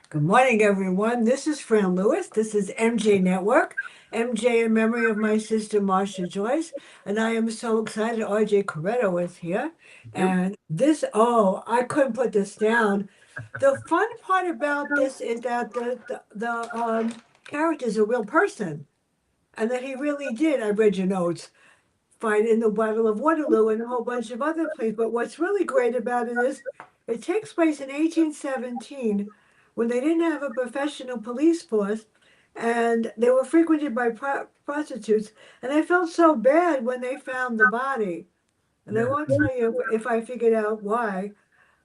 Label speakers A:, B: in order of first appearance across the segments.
A: Good morning, everyone. This is Fran Lewis. This is MJ Network. MJ in memory of my sister Marcia Joyce. And I am so excited RJ Koreto is here.
B: Thank you.
A: And I couldn't put this down. The fun part about this is that the character is a real person and that he really did. I read your notes fight in the Battle of Waterloo and a whole bunch of other places. But what's really great about it is it takes place in 1817 when they didn't have a professional police force and they were frequented by prostitutes. And I felt so bad when they found the body. And I
B: Yeah.
A: won't tell you if I figured out why,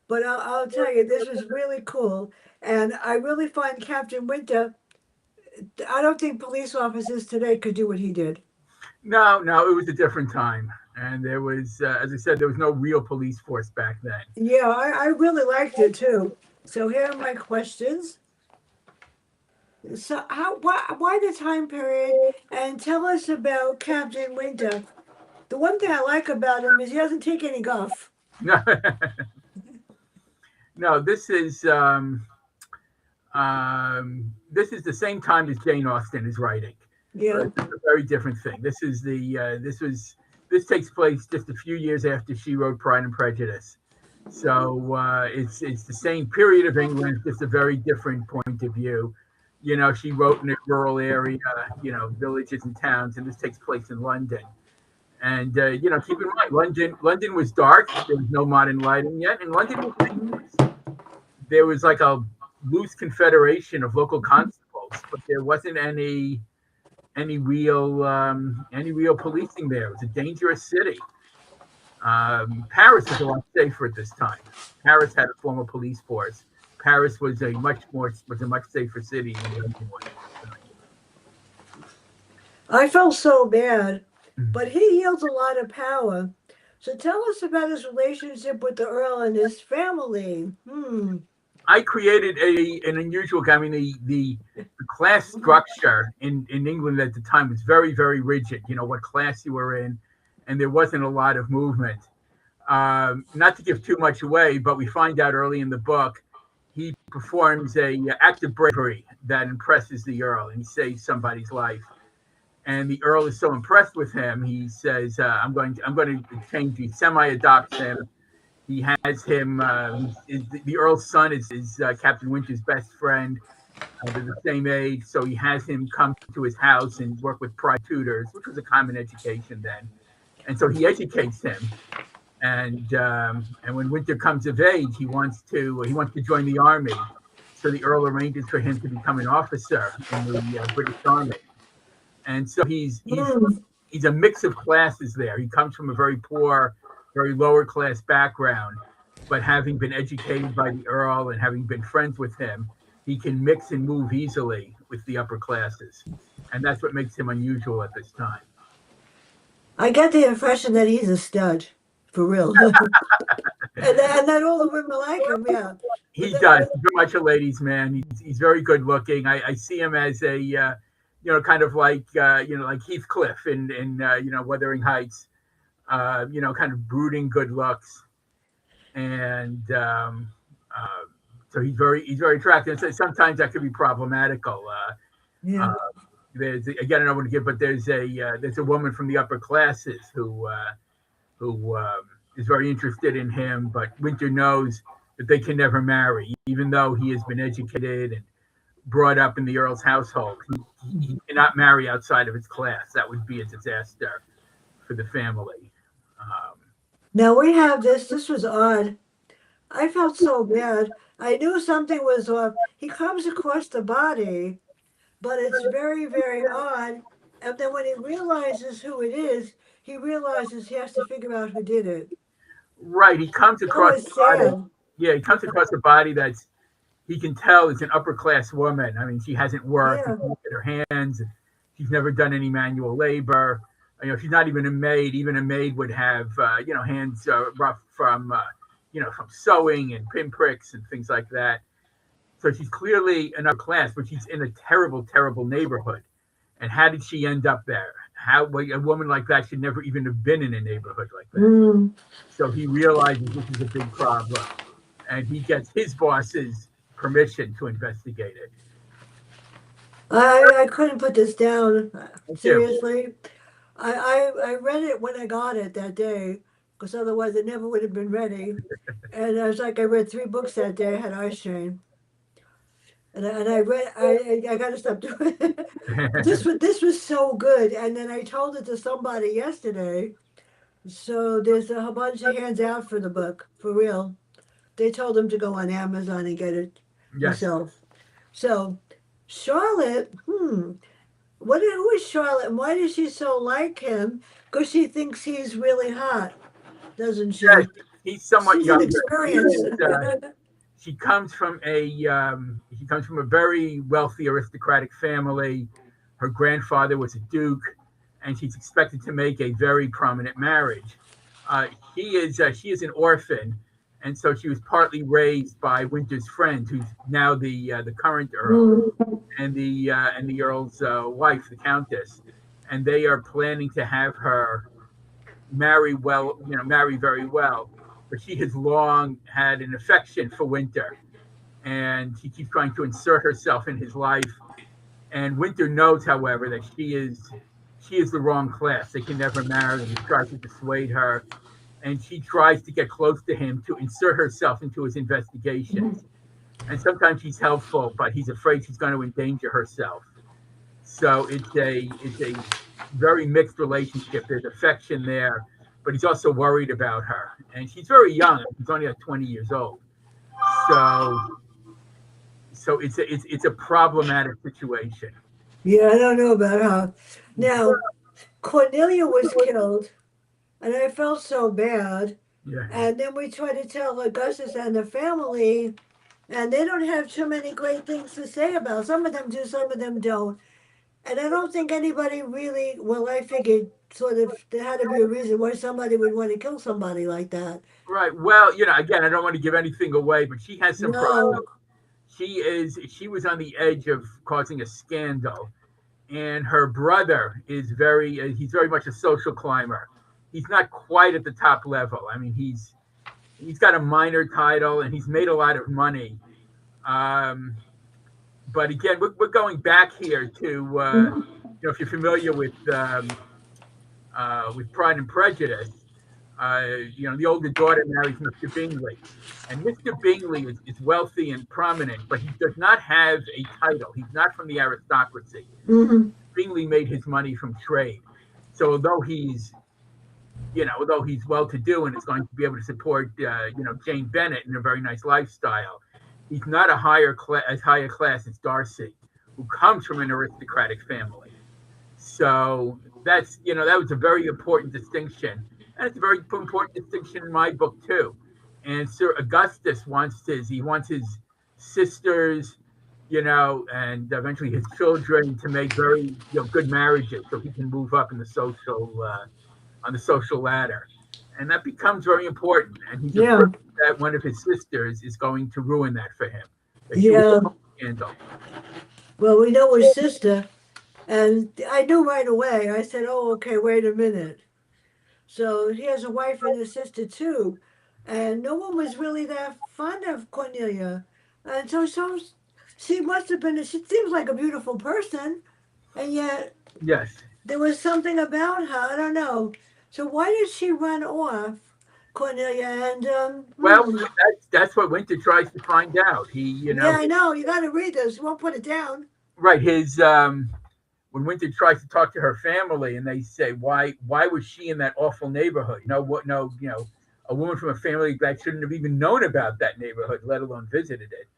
A: but I'll tell you, this was really cool. And I really find Captain Winter, I don't think police officers today could do what he did.
B: No, no, it was a different time, and there was, as I said, there was no real police force back then.
A: Yeah, I really liked it too. So here are my questions. So why the time period? And tell us about Captain Winter. The one thing I like about him is he doesn't take any guff.
B: No, no, this is the same time as Jane Austen is writing.
A: Yeah.
B: It's a very different thing. This takes place just a few years after she wrote Pride and Prejudice. So it's the same period of England, just a very different point of view. She wrote in a rural area, villages and towns, and this takes place in London. And keep in mind, London was dark. There was no modern lighting yet, and London was dangerous. There was like a loose confederation of local constables, but there wasn't any real policing there. It was a dangerous city. Paris was a lot safer at this time. Paris had a formal police force. Paris was a much safer city than London was at the time.
A: I felt so bad, but
B: Mhm.
A: he yields a lot of power. So tell us about his relationship with the Earl and his family. Hmm.
B: I created an unusual. I mean, the class structure in England at the time was very very rigid. What class you were in, and there wasn't a lot of movement. Not to give too much away, but we find out early in the book he performs a act of bravery that impresses the Earl, and he saves somebody's life. And the Earl is so impressed with him, he says, I'm going to change. He semi-adopts him. He has him. The Earl's son is Captain Winter's best friend. They're the same age, so he has him come to his house and work with private tutors, which was a common education then. And so he educates him. And when Winter comes of age, he wants to join the army. So the Earl arranges for him to become an officer in the British Army. And so
A: Hmm.
B: he's a mix of classes there. He comes from a very poor, very lower class background, but having been educated by the Earl and having been friends with him, he can mix and move easily with the upper classes. And that's what makes him unusual at this time.
A: I get the impression that he's a stud, for real. And that all the women like him, yeah. But
B: He does. He's very much a ladies' man. He's very good looking. I see him as a kind of like like Heathcliff in Wuthering Heights. Kind of brooding good looks, and so he's very attractive. So sometimes that could be problematical.
A: yeah.
B: Uh, there's again I don't want to give, but there's a woman from the upper classes who is very interested in him, but Winter knows that they can never marry, even though he has been educated and brought up in the Earl's household. He cannot marry outside of his class. That would be a disaster for the family. Um,
A: Now we have this. This was odd. I felt so bad. I knew something was off. He comes across the body, but it's very, very odd. And then when he realizes who it is, he realizes he has to figure out who did it.
B: right, he comes
A: That
B: across
A: was
B: a body.
A: sad.
B: Yeah, he comes across a body that's he can tell is an upper class woman. I mean, she hasn't worked. You
A: Yeah.
B: can look at her hands. She's never done any manual labor. She's not even a maid. Even a maid would have, hands rough from sewing and pinpricks and things like that. So she's clearly an upper class, but she's in a terrible, terrible neighborhood. And how did she end up there? How a woman like that should never even have been in a neighborhood like that.
A: Mm.
B: So he realizes this is a big problem, and he gets his bosses permission to investigate it.
A: I couldn't put this down.
B: Thank you.
A: Seriously. I read it when I got it that day, because otherwise it never would have been ready. And I was like, I read three books that day. I had eye strain, and I read. I got to stop doing it. But this was so good. And then I told it to somebody yesterday. So there's a whole bunch of hands out for the book for real. They told him to go on Amazon and get it
B: Yes.
A: himself. So Charlotte, who is Charlotte and why does she so like him? Because she thinks he's really hot, doesn't
B: Yes.
A: she?
B: He's somewhat
A: She's an
B: younger. He
A: experience.
B: is. She comes from a very wealthy aristocratic family. Her grandfather was a duke, and she's expected to make a very prominent marriage. She is an orphan, and so she was partly raised by Winter's friend, who's now the current earl,
A: Mm.
B: and the earl's wife, the countess, and they are planning to have her marry well, marry very well. But she has long had an affection for Winter, and she keeps trying to insert herself in his life. And Winter knows, however, that she is the wrong class. They can never marry, and he tries to dissuade her. And she tries to get close to him to insert herself into his investigations. And sometimes she's helpful, but he's afraid she's going to endanger herself. So it's a very mixed relationship. There's affection there, but he's also worried about her, and she's very young. She's only like 20 years old. So it's a problematic situation.
A: Yeah, I don't know about her. Now, Cornelia was killed, and I felt so bad.
B: Yeah.
A: And then we tried to tell Augustus and the family, and they don't have too many great things to say about it. Some of them do, some of them don't. And I don't think anybody really, well, I figured sort of there had to be a reason why somebody would want to kill somebody like that.
B: Right. Well, again, I don't want to give anything away, but she has some
A: No.
B: problems. She was on the edge of causing a scandal, and her brother is he's very much a social climber. He's not quite at the top level. I mean, he's got a minor title and he's made a lot of money. Um, but again, we're going back here to if you're familiar with Pride and Prejudice, the older daughter marries Mr. Bingley, and Mr. Bingley is wealthy and prominent, but he does not have a title. He's not from the aristocracy.
A: Mm-hmm.
B: Bingley made his money from trade, so although he's well to do and is going to be able to support Jane Bennet in a very nice lifestyle, he's not as high a class as Darcy, who comes from an aristocratic family. So that was a very important distinction, and it's a very important distinction in my book too. And Sir Augustus wants his sisters, and eventually his children to make very good marriages so he can move up in the on the social ladder, and that becomes very important. And he's afraid
A: Yeah.
B: that one of his sisters is going to ruin that for him. That she will
A: Yeah.
B: handle.
A: Well, we know his sister, and I knew right away. I said, "Oh, okay, wait a minute." So he has a wife and a sister too, and no one was really that fond of Cornelia, and so she must have been. She seems like a beautiful person, and yet
B: Yes.
A: there was something about her. I don't know. So why did she run off, Cornelia? And
B: Well, that's what Winter tries to find out.
A: yeah, I know. You got to read this. You won't put it down.
B: Right. His when Winter tries to talk to her family, and they say, why was she in that awful neighborhood? A woman from a family that shouldn't have even known about that neighborhood, let alone visited it.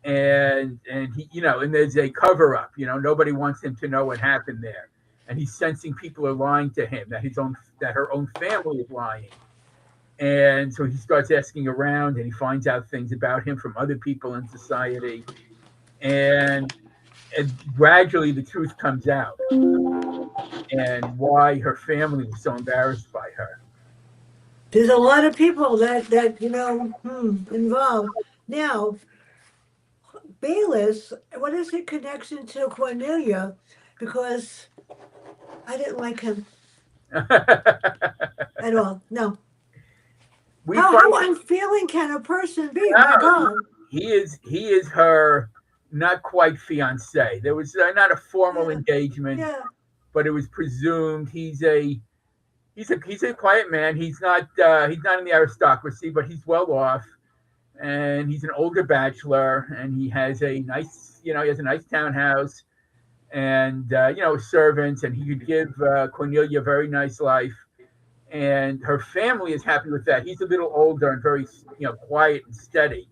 B: And he, and there's a cover up. Nobody wants him to know what happened there, and he's sensing people are lying to him, that her own family is lying. And so he starts asking around, and he finds out things about him from other people in society, and gradually the truth comes out, and why her family was so embarrassed by her.
A: There's a lot of people that involved. Now, Bayless, what is his connection to Cornelia? Because I didn't like him at all. No.
B: We
A: How
B: find
A: unfeeling can a person be? My
B: out
A: God.
B: he is her not quite fiance. There was not a formal
A: Yeah.
B: engagement,
A: Yeah.
B: but it was presumed. He's a quiet man. He's not in the aristocracy, but he's well off, and he's an older bachelor, and he has a nice townhouse, and servants, and he could give Cornelia a very nice life, and her family is happy with that. He's a little older and very quiet and steady,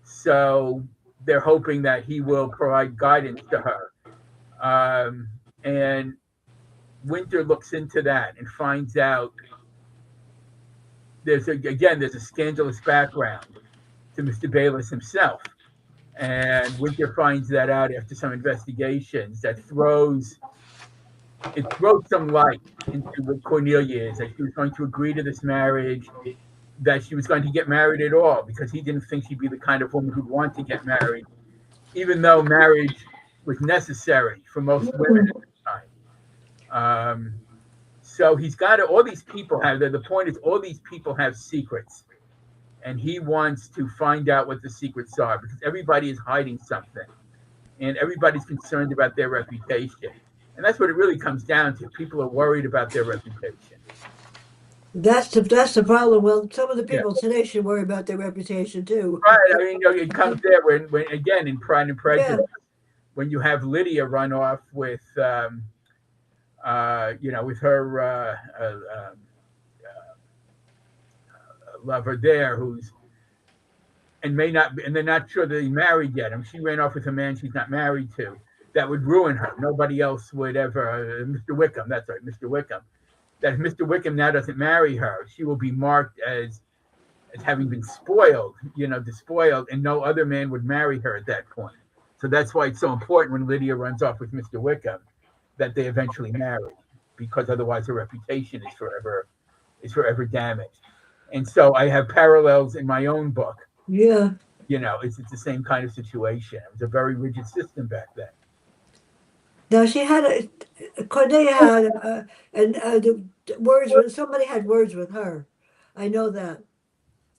B: so they're hoping that he will provide guidance to her. And Winter looks into that and finds out there's a scandalous background to Mr. Bayless himself. And Winter finds that out after some investigations that throws some light into what Cornelia is, that she was going to agree to this marriage, that she was going to get married at all, because he didn't think she'd be the kind of woman who'd want to get married, even though marriage was necessary for most women at the time. So he's got all these people have, the point is, all these people have secrets, and he wants to find out what the secrets are, because everybody is hiding something, and everybody's concerned about their reputation. And that's what it really comes down to. People are worried about their reputation.
A: That's the problem. Well, some of the
B: Yeah.
A: people today should worry about their reputation too.
B: Right. I mean, it comes there when again, in Pride and
A: Yeah.
B: Prejudice, when you have Lydia run off with, with her lover there, who's and may not, and they're not sure that he's married yet. I mean, she ran off with a man she's not married to. That would ruin her. Nobody else would ever. Mr. Wickham. That's right, Mr. Wickham. That if Mr. Wickham now doesn't marry her, she will be marked as having been spoiled, despoiled, and no other man would marry her at that point. So that's why it's so important when Lydia runs off with Mr. Wickham that they eventually marry, because otherwise her reputation is forever damaged. And so I have parallels in my own book.
A: Yeah.
B: It's the same kind of situation. It was a very rigid system back then.
A: Now she had Cornelia had and the words with somebody had words with her. I know that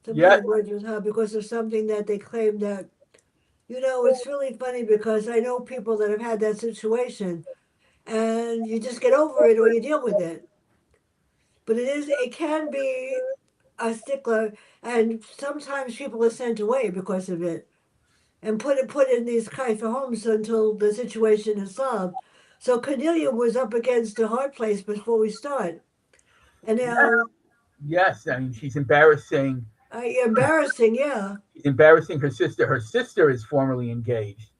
A: somebody
B: Yes.
A: had words with her because of something that they claimed that it's really funny because I know people that have had that situation and you just get over it or you deal with it. But it can be a stickler, and sometimes people are sent away because of it and put in these kind of homes until the situation is solved. So Cornelia was up against a hard place before we start, and
B: Yes. I mean,
A: embarrassing, yeah,
B: she's embarrassing her sister. Her sister is formally engaged,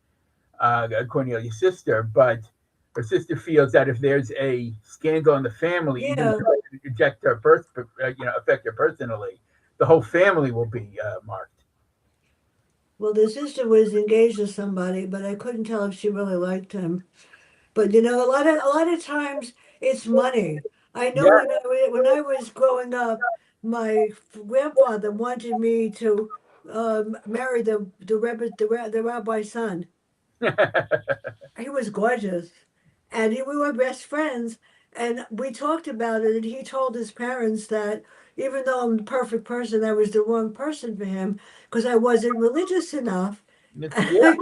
B: Cornelia's sister, but her sister feels that if there's a scandal in the family, even
A: yeah.
B: though it doesn't affect her personally, the whole family will be marked.
A: Well, the sister was engaged to somebody, but I couldn't tell if she really liked him. But a lot of times it's money. I know
B: Yeah.
A: when I was growing up, my grandfather wanted me to marry the rabbi's son. He was gorgeous, and we were best friends. And we talked about it, and he told his parents that even though I'm the perfect person, I was the wrong person for him because I wasn't religious enough.
B: Yeah.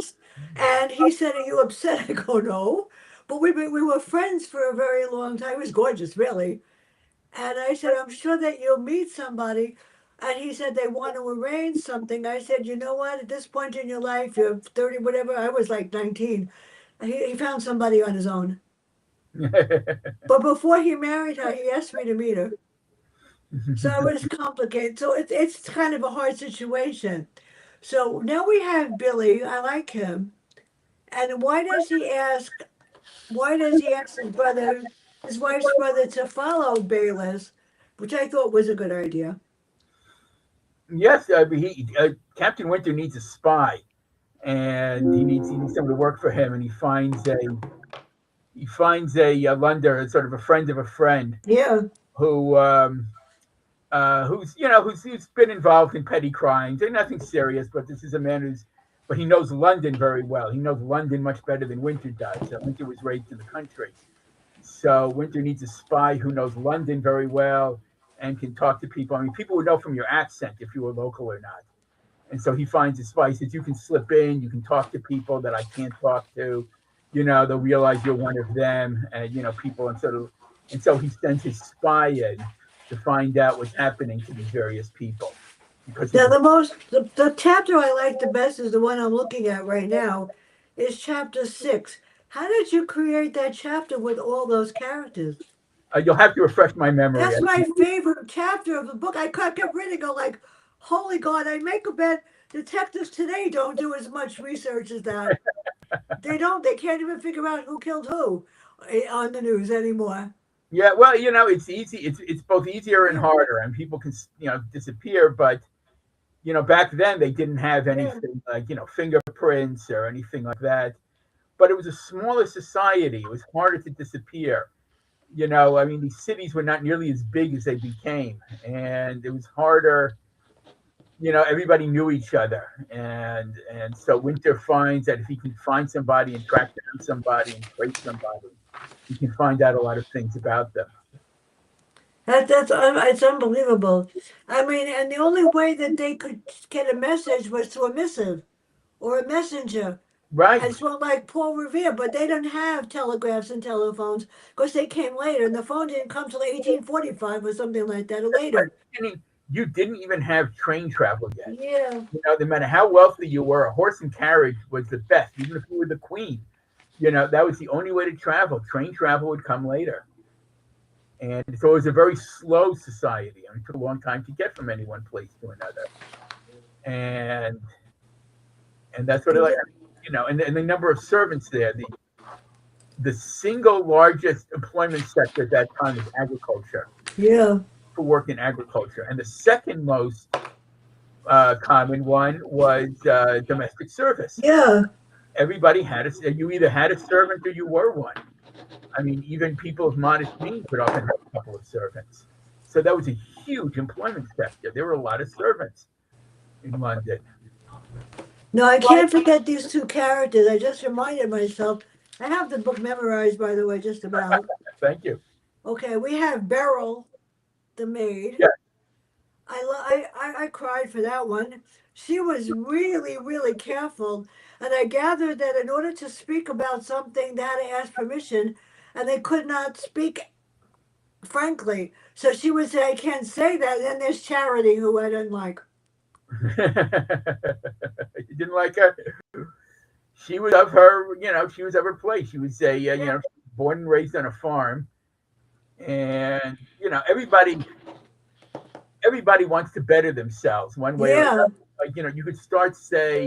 A: And he said, "Are you upset?" I go, "No." But we were friends for a very long time. He was gorgeous, really. And I said, "I'm sure that you'll meet somebody." And he said, "They want to arrange something." I said, "You know what? At this point in your life, you're 30, whatever. I was like 19. He found somebody on his own. But before he married her, he asked me to meet her. So it was complicated. So it's kind of a hard situation. So now we have Billy. I like him. And why does he ask his wife's brother to follow Bayless, which I thought was a good idea.
B: Yes. Captain Winter needs a spy, and he needs someone to work for him, and he finds a Lunder, sort of a friend of a friend,
A: Yeah,
B: who who's been involved in petty crimes. They're nothing serious, but this is a man but he knows London very well. He knows London much better than Winter does. Winter was raised in the country, so Winter needs a spy who knows London very well and can talk to people. I mean, people would know from your accent if you were local or not. And so he finds a spot. He says, "You can slip in. You can talk to people that I can't talk to. You know, they'll realize you're one of them, and people." And so he sends his spy in to find out what's happening to these various people, because
A: Now,
B: he's
A: the chapter I like the best is the one I'm looking at right now, is chapter 6. How did you create that chapter with all those characters?
B: you'll have to refresh my memory.
A: That's my favorite chapter of the book. I kept reading, go like, holy God, I make a bet detectives today don't do as much research as that. They don't. They can't even figure out who killed who on the news anymore.
B: Yeah, well, it's easy. It's both easier and
A: Yeah,
B: harder, and people can disappear. But back then they didn't have
A: yeah.
B: anything like fingerprints or anything like that. But it was a smaller society. It was harder to disappear. I mean, these cities were not nearly as big as they became, and it was harder. Everybody knew each other, and so Winter finds that if he can find somebody and track down somebody and trace somebody, he can find out a lot of things about them.
A: It's unbelievable. I mean, and the only way that they could get a message was through a missive or a messenger.
B: Right.
A: And so like Paul Revere, but they didn't have telegraphs and telephones because they came later, and the phone didn't come till 1845 or something like that, or later.
B: You didn't even have train travel yet.
A: Yeah.
B: No matter how wealthy you were, a horse and carriage was the best, even if you were the queen. That was the only way to travel. Train travel would come later. And so it was a very slow society. I mean, it took a long time to get from any one place to another. And that's what I like, and the number of servants there, the single largest employment sector at that time was agriculture,
A: Yeah.
B: for work in agriculture. And the second most common one was domestic service.
A: Yeah.
B: Everybody had you either had a servant or you were one. I mean, even people of modest means would often have a couple of servants. So that was a huge employment sector. There were a lot of servants in London.
A: No, I can't forget these two characters. I just reminded myself. I have the book memorized, by the way, just about.
B: Thank you.
A: Okay, we have Beryl, the maid.
B: Yeah.
A: I cried for that one. She was really, really careful. And I gathered that in order to speak about something, they had to ask permission, and they could not speak frankly. So she would say, I can't say that. And then there's Charity, who I didn't like.
B: You didn't like her? She was of her, she was of her place. She was
A: Yeah.
B: born and raised on a farm. And, everybody wants to better themselves one way or
A: Yeah.
B: another. Like, you could start, say,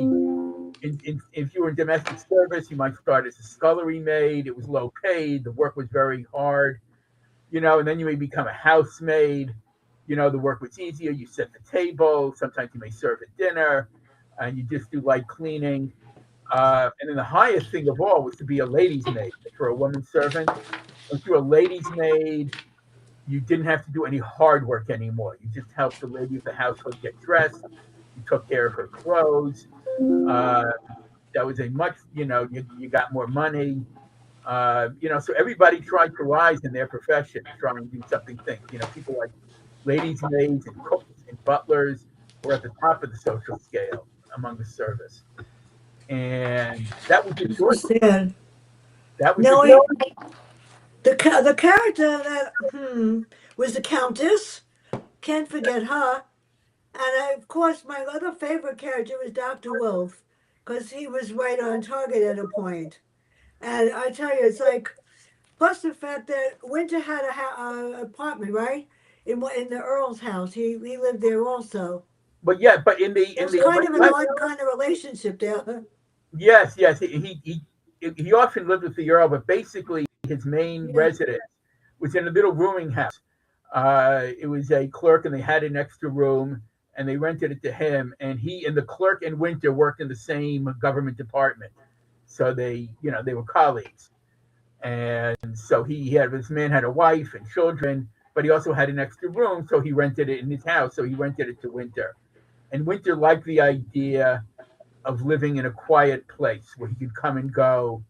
B: if you were in domestic service, you might start as a scullery maid. It was low paid. The work was very hard, and then you may become a housemaid. The work was easier. You set the table. Sometimes you may serve at dinner, and you just do light cleaning. And then the highest thing of all was to be a lady's maid for a woman servant. If you're a lady's maid, you didn't have to do any hard work anymore. You just helped the lady of the household get dressed. You took care of her clothes. Uh, that was a much, you got more money. So everybody tried to rise in their profession, try and do something. Things, people like ladies' maids and cooks and butlers were at the top of the social scale among the service, and that was your choice.
A: Understand.
B: That was your
A: Now,
B: choice.
A: the character that was the Countess, can't forget her. And of course, my other favorite character was Dr. Wolf, because he was right on target at a point. And I tell you, it's like, plus the fact that Winter had a apartment, right? In the Earl's house. He lived there also.
B: But yeah, but in the in
A: There's
B: the
A: kind of an odd kind of relationship there.
B: yes, he often lived with the earl, but basically his main
A: Yeah.
B: residence was in a little rooming house. It was a clerk, and they had an extra room, and they rented it to him. And he and the clerk and Winter worked in the same government department, so they were colleagues. And so he had this man had a wife and children, but he also had an extra room, so he rented it in his house. So he rented it to Winter, and Winter liked the idea of living in a quiet place where he could come and go,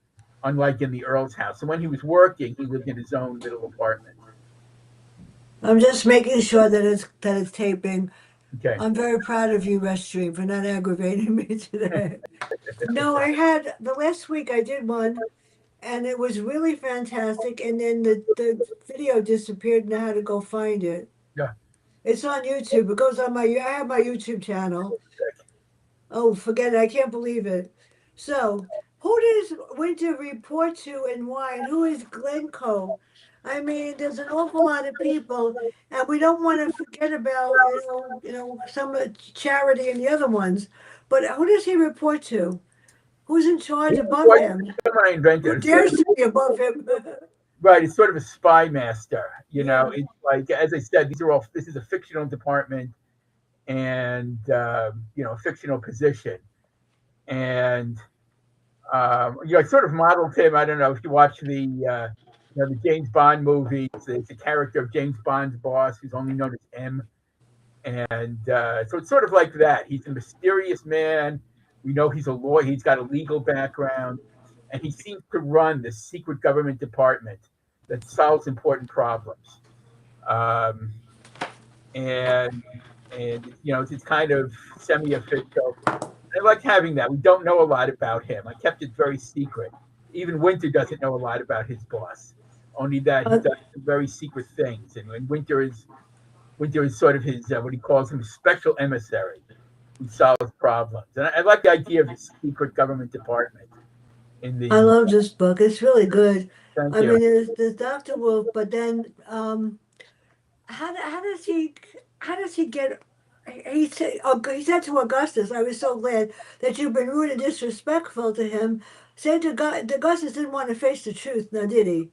B: unlike in the Earl's house. So when he was working, he lived in his own little apartment.
A: I'm just making sure that it's taping.
B: Okay.
A: I'm very proud of you, Restream, for not aggravating me today. No, I had the last week I did one and it was really fantastic. And then the video disappeared and I had to go find it.
B: Yeah.
A: It's on YouTube. It goes on I have my YouTube channel. Oh, forget it. I can't believe it. So, who does Winter report to and why? And who is Glencoe? I mean, there's an awful lot of people, and we don't want to forget about, some charity and the other ones. But who does he report to? Who's in charge
B: He
A: above
B: was
A: him?
B: someone I invented.
A: Who dares to be above him?
B: Right. It's sort of a spy master.
A: Yeah.
B: It's like, as I said, this is a fictional department and, a fictional position. And, I sort of modeled him. I don't know if you watch the James Bond movies. It's a character of James Bond's boss who's only known as M. And so it's sort of like that. He's a mysterious man. We know he's a lawyer. He's got a legal background, and he seems to run this secret government department that solves important problems. Um, and it's kind of semi-official. I like having that. We don't know a lot about him. I kept it very secret. Even Winter doesn't know a lot about his boss. Only that he
A: Uh,
B: does some very secret things, and Winter is sort of his what he calls him special emissary who solves problems. And I like the idea of this secret government department in
A: I
B: the.
A: love this book. It's really good.
B: Thank
A: I
B: you.
A: mean, there's Dr. Wolf, but then how does he get? He said to Augustus, "I was so glad that you've been rude and disrespectful to him." Said to Augustus didn't want to face the truth, now did he?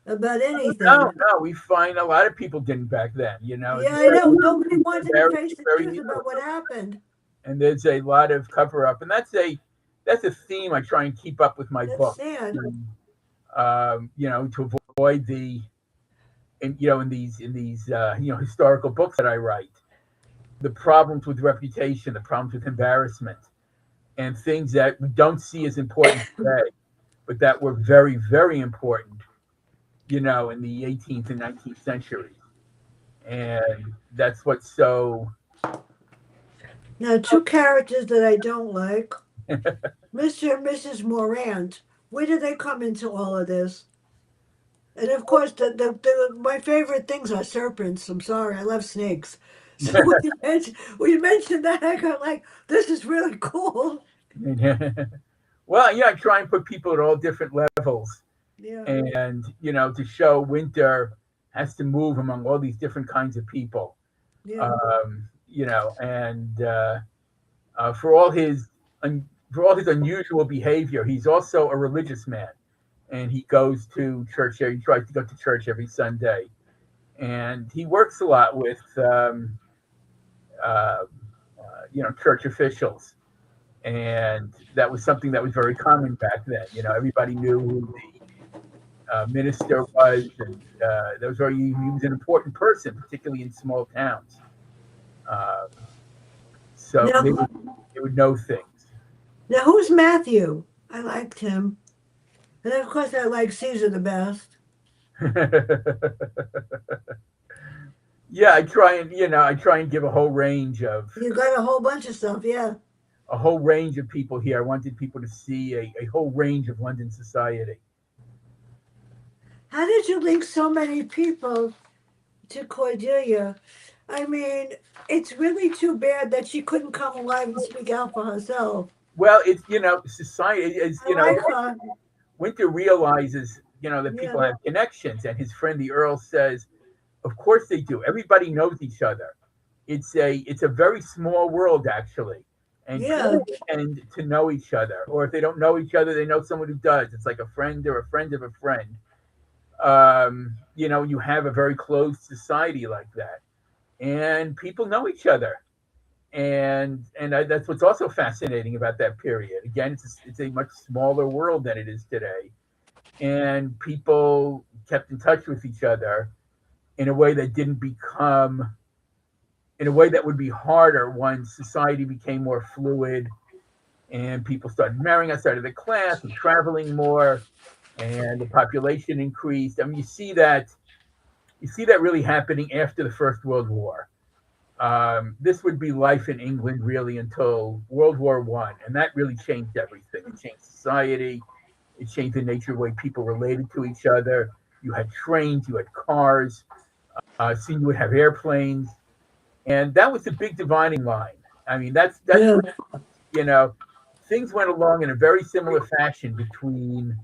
A: About
B: No,
A: anything?
B: no, we find a lot of people didn't back then.
A: Yeah,
B: It's
A: I know.
B: very,
A: Nobody wanted to face the
B: very
A: truth
B: easily,
A: about what happened.
B: and there's a lot of cover up, and that's a theme I try and keep up with my
A: That's
B: book.
A: sad.
B: To avoid in these historical books that I write, the problems with reputation, the problems with embarrassment, and things that we don't see as important today, but that were very, very important, in the 18th and 19th centuries. And that's what's so.
A: Now, two characters that I don't like, Mr. and Mrs. Morant. Where do they come into all of this? And of course, my favorite things are serpents. I'm sorry, I love snakes. So when you mentioned that, I got like, this is really cool.
B: Well, yeah, I try and put people at all different levels,
A: Yeah,
B: and to show Winter has to move among all these different kinds of people,
A: yeah.
B: and for all his for all his unusual behavior, he's also a religious man, and he goes to church. He tries to go to church every Sunday, and he works a lot with uh, church officials, and that was something that was very common back then. Everybody knew who the minister was, and that was he was an important person, particularly in small towns. Um, so
A: Now,
B: they would know things.
A: now who's Matthew? I liked him, and of course, I like Caesar the best.
B: Yeah, I try and give
A: You got a whole bunch of stuff, yeah.
B: a whole range of people here. I wanted people to see a whole range of London society.
A: How did you link so many people to Cordelia? I mean, it's really too bad that she couldn't come alive and speak out for herself.
B: Well, it's society is
A: I like her.
B: Winter realizes that
A: Yeah,
B: people have connections, and his friend the Earl says, "Of course they do. Everybody knows each other. It's a very small world actually, and
A: yeah,
B: people tend to know each other. Or if they don't know each other, they know someone who does. It's like a friend or a friend of a friend. You have a very closed society like that, and people know each other." And that's what's also fascinating about that period. Again, it's a much smaller world than it is today, and people kept in touch with each other in a way that didn't become in a way that would be harder once society became more fluid and people started marrying outside of the class and traveling more and the population increased. I mean, you see that really happening after the First World War. This would be life in England really until World War One, and that really changed everything. It changed society. It changed the nature of the way people related to each other. You had trains, you had cars. Soon you would have airplanes, and that was the big dividing line. I mean, that's
A: Yeah.
B: what you know. Things went along in a very similar fashion between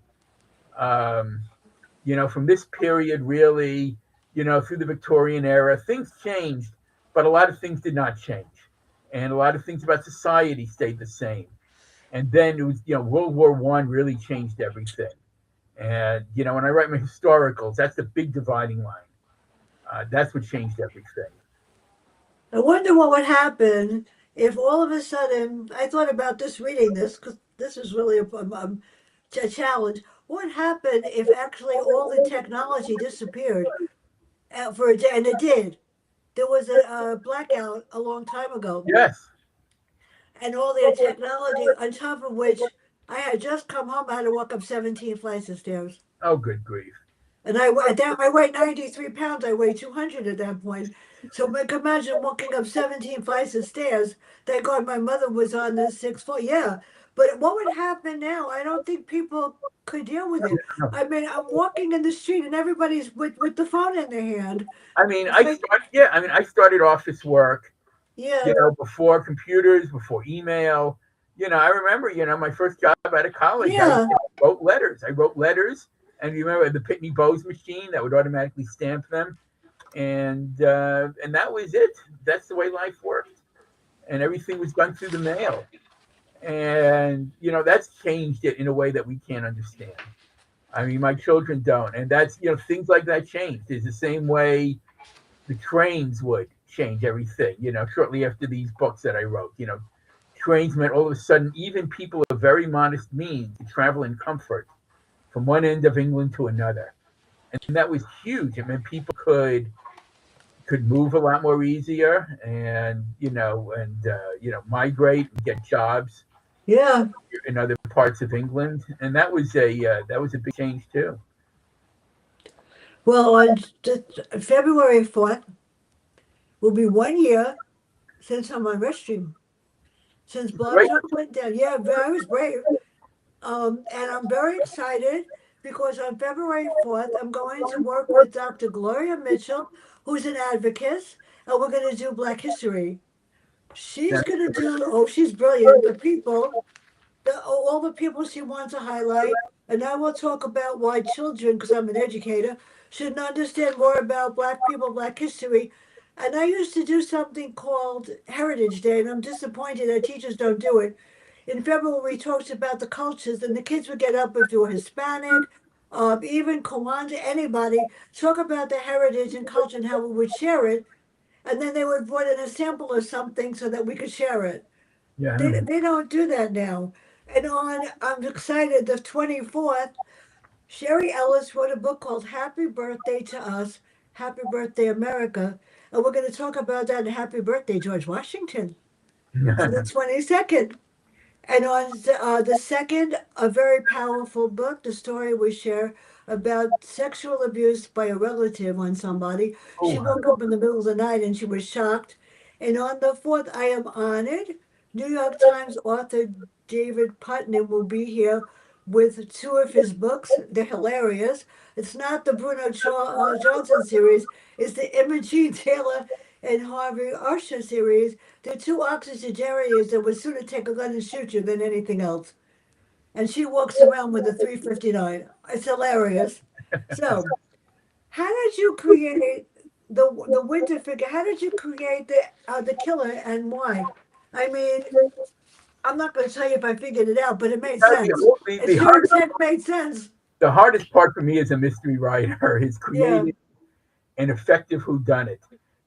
B: um, from this period, really, through the Victorian era, things changed, but a lot of things did not change. And a lot of things about society stayed the same. And then it was, World War One really changed everything. And, when I write my historicals, that's the big dividing line. That's what changed everything.
A: I wonder what would happen if all of a sudden I thought about this reading this because this is really a challenge. What would happen if actually all the technology disappeared for a day? And it did. There was a blackout a long time ago,
B: Yes.
A: and all their technology, on top of which I had just come home. I had to walk up 17 flights of stairs.
B: Oh, good grief.
A: And I weighed 93 pounds. I weighed 200 at that point. So I can imagine walking up 17 flights of stairs. Thank God my mother was on the sixth floor. Yeah. But what would happen now? I don't think people could deal with it.
B: No.
A: I mean, I'm walking in the street and everybody's with the phone in their hand.
B: I mean,
A: It's like,
B: I started office work,
A: yeah,
B: before computers, before email. I remember, my first job out of college,
A: yeah,
B: wrote letters. I wrote letters, and you remember the Pitney Bowes machine that would automatically stamp them, and that was it. That's the way life worked, and everything was done through the mail. And that's changed it in a way that we can't understand. I mean, my children don't, and that's things like that changed. It's the same way the trains would change everything. Shortly after these books that I wrote, trains meant all of a sudden even people of very modest means could travel in comfort from one end of England to another, and that was huge. It meant people could move a lot more easier, and migrate and get jobs
A: yeah.
B: in other parts of England, and that was a big change too.
A: Well, on February 4th will be 1 year since I'm on Restream. Since Bob
B: Great.
A: Jones went down. Yeah, I was brave. And I'm very excited because on February 4th, I'm going to work with Dr. Gloria Mitchell, who's an advocate, and we're going to do Black History. She's going to do, oh, she's brilliant. All the people she wants to highlight. And I will talk about why children, because I'm an educator, should understand more about Black people, Black history. And I used to do something called Heritage Day, and I'm disappointed that teachers don't do it. In February, we talked about the cultures, and the kids would get up if they were Hispanic, even Kwanzaa, anybody, talk about the heritage and culture and how we would share it. And then they would put in a sample of something so that we could share it.
B: Yeah.
A: They don't do that now. And I'm excited, the 24th, Sherry Ellis wrote a book called Happy Birthday to Us, Happy Birthday America. And we're going to talk about that and Happy Birthday, George Washington, on the 22nd. And on the second, a very powerful book, the story we share about sexual abuse by a relative on somebody. She
B: Oh,
A: woke up in the middle of the night and she was shocked. And on the fourth, I am honored. New York Times author David Putnam will be here with two of his books. They're hilarious. It's not the Johnson series, it's the Imogene Taylor and Harvey Usher series. They're two octogenarians that would sooner take a gun and shoot you than anything else. And she walks around with a 359. It's hilarious. So, how did you create the winter figure? How did you create the killer and why? I mean, I'm not going to tell you if I figured it out, but it made sense.
B: the,
A: It
B: the
A: sure as
B: hardest
A: heck made sense.
B: the hardest part for me as a mystery writer is
A: Yeah,
B: creating an effective whodunit.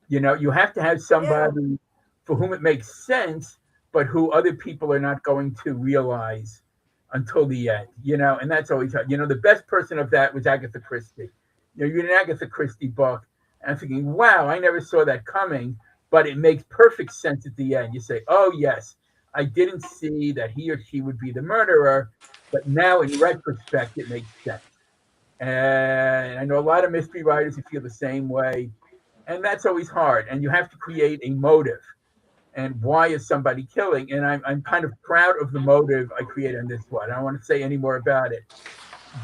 B: You have to have
A: yeah,
B: somebody for whom it makes sense, but who other people are not going to realize until the end. And that's always hard. The best person of that was Agatha Christie. You read an Agatha Christie book, and I'm thinking, wow, I never saw that coming, but it makes perfect sense at the end. You say, oh yes, I didn't see that he or she would be the murderer, but now in retrospect, it makes sense. And I know a lot of mystery writers who feel the same way. and that's always hard. And you have to create a motive. And why is somebody killing? And I'm kind of proud of the motive I create on this one. I don't want to say any more about it,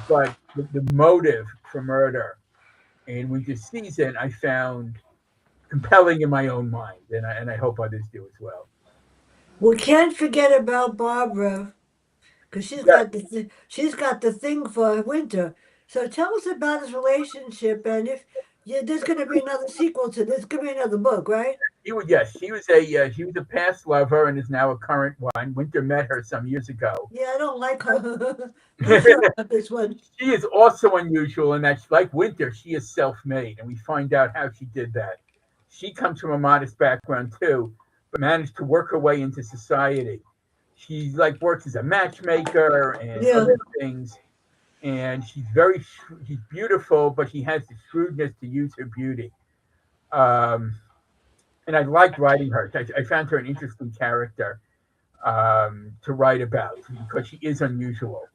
B: but the motive for murder in Winter Season I found compelling in my own mind, and I hope others do as well.
A: We can't forget about Barbara because
B: Yeah,
A: she's got the thing for Winter. So tell us about his relationship, and if yeah, there's going to be another sequel to this, going to be another book, right?
B: he was. Yes, she was a past lover and is now a current one. Winter met her some years ago.
A: Yeah, I don't like her. Not sure about this one.
B: She is also unusual in that, like Winter, she is self-made, and we find out how she did that. She comes from a modest background too, but managed to work her way into society. She like works as a matchmaker and
A: Yeah.
B: other things, and she's beautiful, but she has the shrewdness to use her beauty. Um, and I liked writing her. I found her an interesting character to write about because she is unusual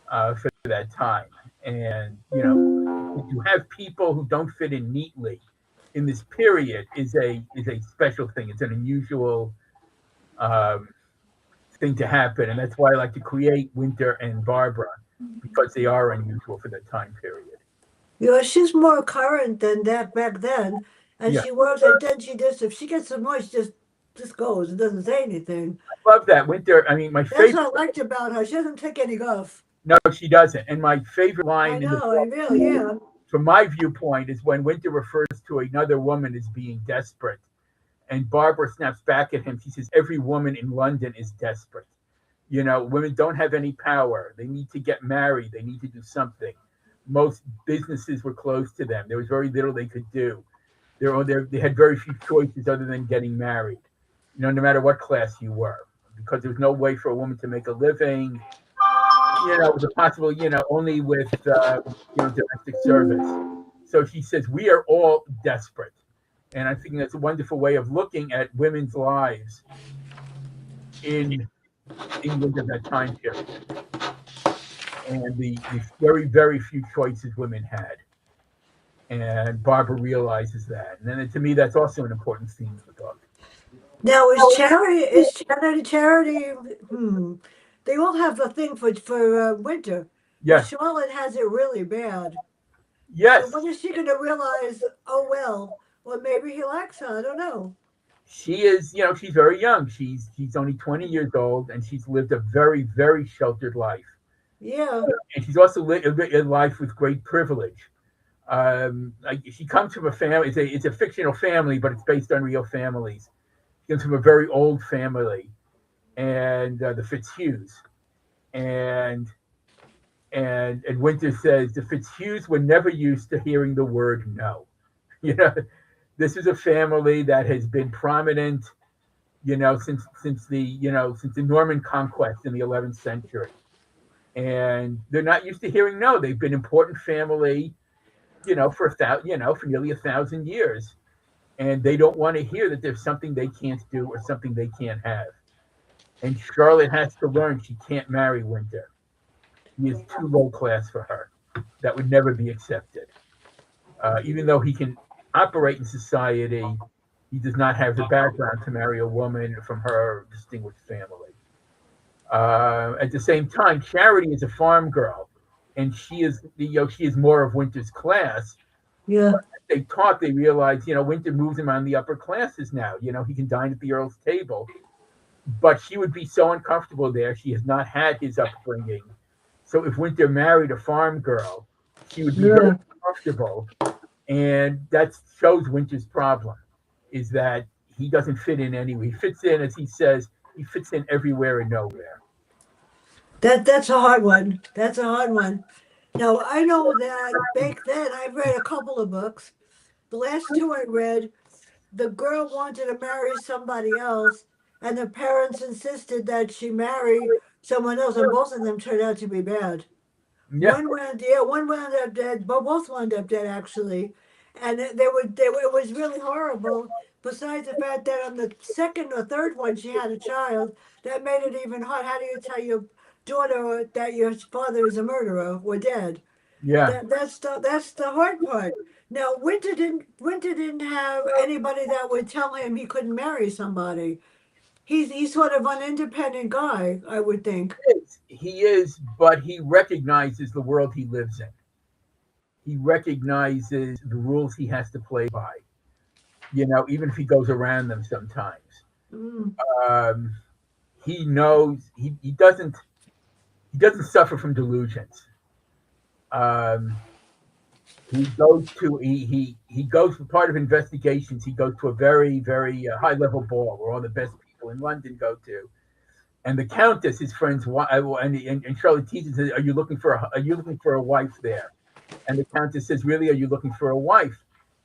B: for that time. And to have people who don't fit in neatly in this period is a special thing. It's an unusual um, thing to happen, and that's why I like to create Winter and Barbara because they are unusual for that time period.
A: You know, she's more current than that back then, and
B: Yeah,
A: she works. And then she just, if she gets annoyed, she just goes and doesn't say anything.
B: I love that Winter. I mean, my
A: That's
B: favorite.
A: what I liked about her. She doesn't take any guff.
B: No, she doesn't. And my favorite
A: I
B: line in the
A: know. I
B: book,
A: really, yeah,
B: from my viewpoint, is when Winter refers to another woman as being desperate. And Barbara snaps back at him. She says, "Every woman in London is desperate. Women don't have any power. They need to get married. They need to do something. Most businesses were closed to them. There was very little they could do. They had very few choices other than getting married, no matter what class you were, because there was no way for a woman to make a living. It was possible, only with, domestic service. So she says, we are all desperate. And I think that's a wonderful way of looking at women's lives in England at that time period and the very, very few choices women had. And Barbara realizes that. And then to me, that's also an important theme of the book.
A: now is charity. Hmm. They all have a thing for Winter, but
B: Yes,
A: Charlotte has it really bad. So
B: yes,
A: when is she going to realize? Oh well, maybe he likes her. I don't know.
B: she is, she's very young. She's only 20 years old and she's lived a very, very sheltered life.
A: Yeah,
B: And she's also lived a life with great privilege. Like she comes from a family. It's a fictional family, but it's based on real families. She comes from a very old family, and the Fitzhughs, and and Winter says the Fitzhughs were never used to hearing the word no. You know, this is a family that has been prominent, since the Norman conquest in the 11th century, and they're not used to hearing no. They've been important family, for nearly 1,000 years, and they don't want to hear that there's something they can't do or something they can't have. And Charlotte has to learn she can't marry Winter. He is too low class for her. That would never be accepted. Even though he can operate in society, he does not have the background to marry a woman from her distinguished family. At the same time, Charity is a farm girl, and she is more of Winter's class.
A: yeah.
B: They talk, they realize, Winter moves him on the upper classes now. He can dine at the Earl's table, but she would be so uncomfortable there. She has not had his upbringing. So if Winter married a farm girl, she would be very
A: Yeah.
B: uncomfortable. And that shows Winter's problem is that he doesn't fit in anywhere. He fits in, as he says, he fits in everywhere and nowhere.
A: That's a hard one. That's a hard one. Now I know that back then I read a couple of books. The last two I read, the girl wanted to marry somebody else, and the parents insisted that she marry someone else, and both of them turned out to be bad.
B: Yeah,
A: One wound up dead, but both wound up dead actually, and they were it was really horrible. Besides the fact that on the second or third one she had a child, that made it even hard. How do you tell your daughter that your father is a murderer or dead?
B: yeah.
A: That's the hard part. Now, Winter didn't have anybody that would tell him he couldn't marry somebody. He's sort of an independent guy, I would think.
B: He is, but he recognizes the world he lives in. He recognizes the rules he has to play by. Even if he goes around them sometimes.
A: Mm.
B: Um, he knows he doesn't suffer from delusions. Um, he goes for part of investigations. He goes to a very very high level ball where all the best people in London go to, and the Countess, his friends, and Charlotte teases, "Are you looking for a wife there?" And the Countess says, "Really, are you looking for a wife?"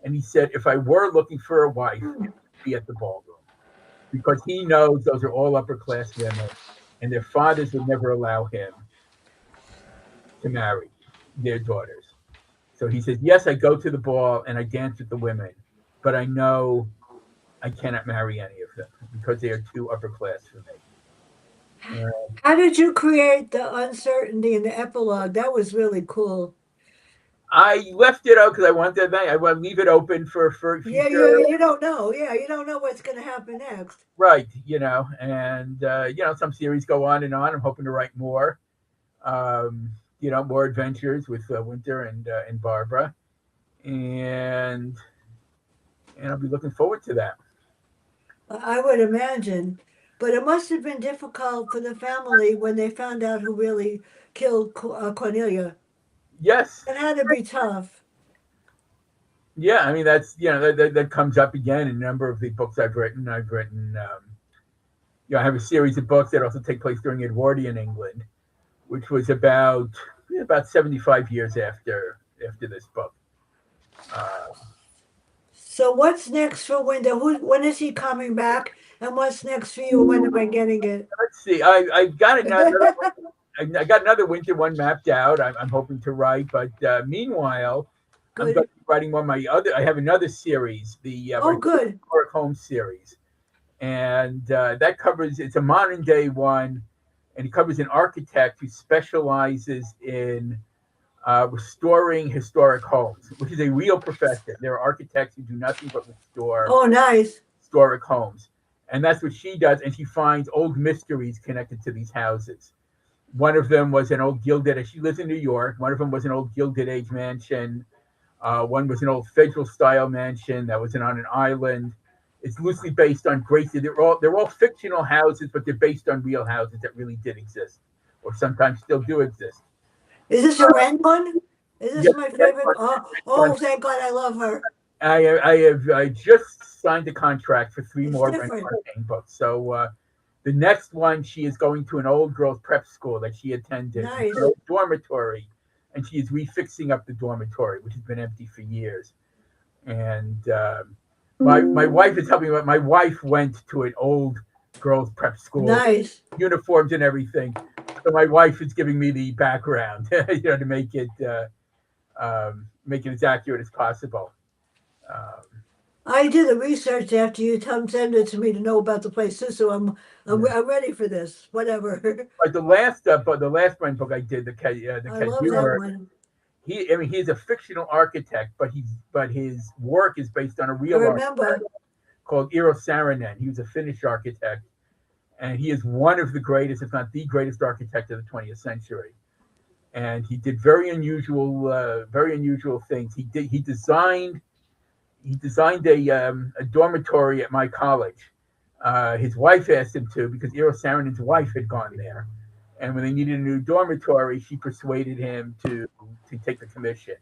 B: And he said, "If I were looking for a wife, it
A: Mm.
B: would be at the ballroom," because he knows those are all upper class women, and their fathers would never allow him to marry their daughters. So he says, "Yes, I go to the ball and I dance with the women, but I know I cannot marry any of them because they are too upper class for me." Uh,
A: How did you create the uncertainty in the epilogue? That was really cool.
B: I left it out because I wanted that. I want to leave it open for
A: Yeah,
B: future,
A: you don't know. Yeah, you don't know what's going to happen next.
B: right? And some series go on and on. I'm hoping to write more. Um, more adventures with Winter and Barbara, and I'll be looking forward to that.
A: I would imagine. But it must have been difficult for the family when they found out who really killed Cornelia.
B: Yes,
A: It had to be tough.
B: yeah. I mean, that's that comes up again in a number of the books I've written. I have a series of books that also take place during Edwardian England, which was about 75 years after this book. Uh,
A: So what's next for Winter? When is he coming back? And what's next for you? When am I getting it?
B: let's see. I got another winter one mapped out. I'm hoping to write, but meanwhile, I'm going
A: Good.
B: to be writing one of my other. I have another series, the what I
A: Oh,
B: call the
A: good.
B: historic home series, and that covers. It's a modern day one, and it covers an architect who specializes in restoring historic homes, which is a real profession. There are architects who do nothing but restore
A: Oh, nice.
B: historic homes. And that's what she does. And she finds old mysteries connected to these houses. One of them was an old Gilded, she lives in New York. One of them was an old Gilded Age mansion. One was an old federal style mansion that was on an island. It's loosely based on Gracie. They're all fictional houses, but they're based on real houses that really did exist, or sometimes still do exist.
A: Is this a Ren one? Is this
B: Yes,
A: my
B: the next
A: favorite?
B: one,
A: Oh,
B: next one
A: oh, thank God I love her.
B: I just signed a contract for three
A: It's
B: more Ren
A: different.
B: Arcane books. So the next one, she is going to an old girls prep school that she attended, an
A: Nice.
B: old dormitory, and she is refixing up the dormitory, which has been empty for years. And my wife is helping me. My wife went to an old girls prep school,
A: Nice.
B: uniforms and everything. So my wife is giving me the background, to make it as accurate as possible. Um,
A: I did the research after you send it to me to know about the place too, so
B: yeah.
A: I'm ready for this. Whatever.
B: But the last Brent book I did, the
A: I love that
B: Kazuma,
A: one.
B: he's a fictional architect, but his work is based on a
A: I
B: real architect
A: remember.
B: called Eero Saarinen. He was a Finnish architect, and he is one of the greatest, if not the greatest architect of the 20th century. And he did very unusual things. He designed a dormitory at my college. His wife asked him to because Eero Saarinen's wife had gone there, and when they needed a new dormitory, she persuaded him to take the commission.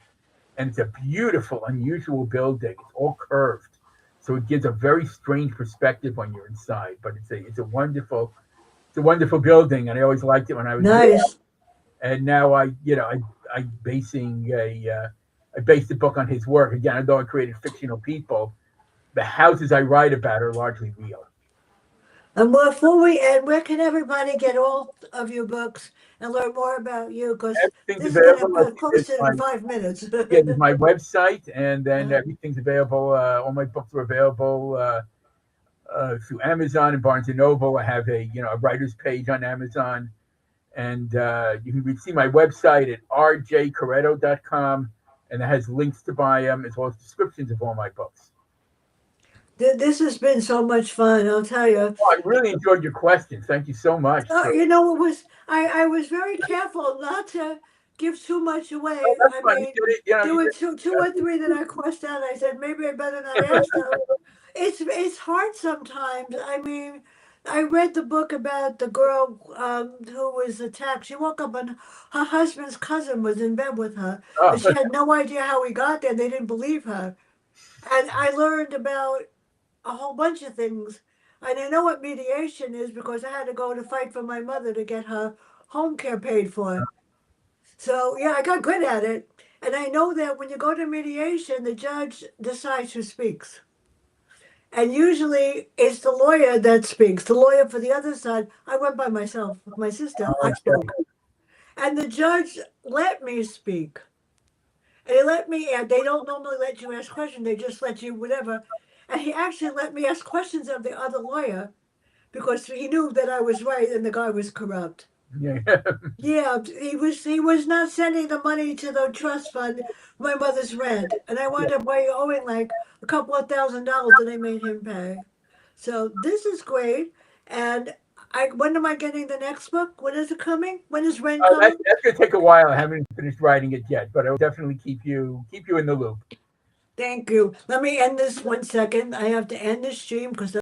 B: And it's a beautiful, unusual building. It's all curved, so it gives a very strange perspective when you're inside. But it's a wonderful building, and I always liked it when I was there.
A: Nice.
B: And now I based the book on his work. Again, although I created fictional people, the houses I write about are largely real.
A: And before we end, where can everybody get all of your books and learn more about you? Because
B: Everything's
A: this is going to
B: available.
A: be
B: There's
A: posted
B: my
A: in 5 minutes.
B: Yeah, there's my website, and then
A: Uh,
B: everything's available. All my books are available through Amazon and Barnes and Noble. I have a writer's page on Amazon, and you can see my website at rjkoreto.com, and it has links to buy them as well as descriptions of all my books.
A: This has been so much fun, I'll tell you.
B: Well, I really enjoyed your questions. Thank you so much for.
A: You know, it was I was very careful not to give too much
B: Oh,
A: away.
B: that's
A: I
B: fine. You
A: mean,
B: did it. You know,
A: there
B: you
A: were
B: did
A: two or three that I crossed out. I said maybe I better not ask them. It's hard sometimes. I mean, I read the book about the girl who was attacked. She woke up and her husband's cousin was in bed with her,
B: Oh,
A: and she had no idea how he got there. They didn't believe her. And I learned about a whole bunch of things. And I know what mediation is because I had to go to fight for my mother to get her home care paid for. So, yeah, I got good at it. And I know that when you go to mediation, the judge decides who speaks. And usually it's the lawyer that speaks. The lawyer for the other side, I went by myself with my sister. I spoke. And the judge let me speak. And he let me, and they don't normally let you ask questions, they just let you whatever. And he actually let me ask questions of the other lawyer because he knew that I was right and the guy was corrupt.
B: yeah.
A: Yeah, he was not sending the money to the trust fund for my mother's rent, and I wound up owing like a couple of $1,000 that I made him pay. So this is great. And I when am I getting the next book? When is it coming? When is Ren
B: That's,
A: coming?
B: that's going to take a while. I haven't finished writing it yet, but I will definitely keep you in the loop.
A: Thank you. Let me end this 1 second. I have to end this stream because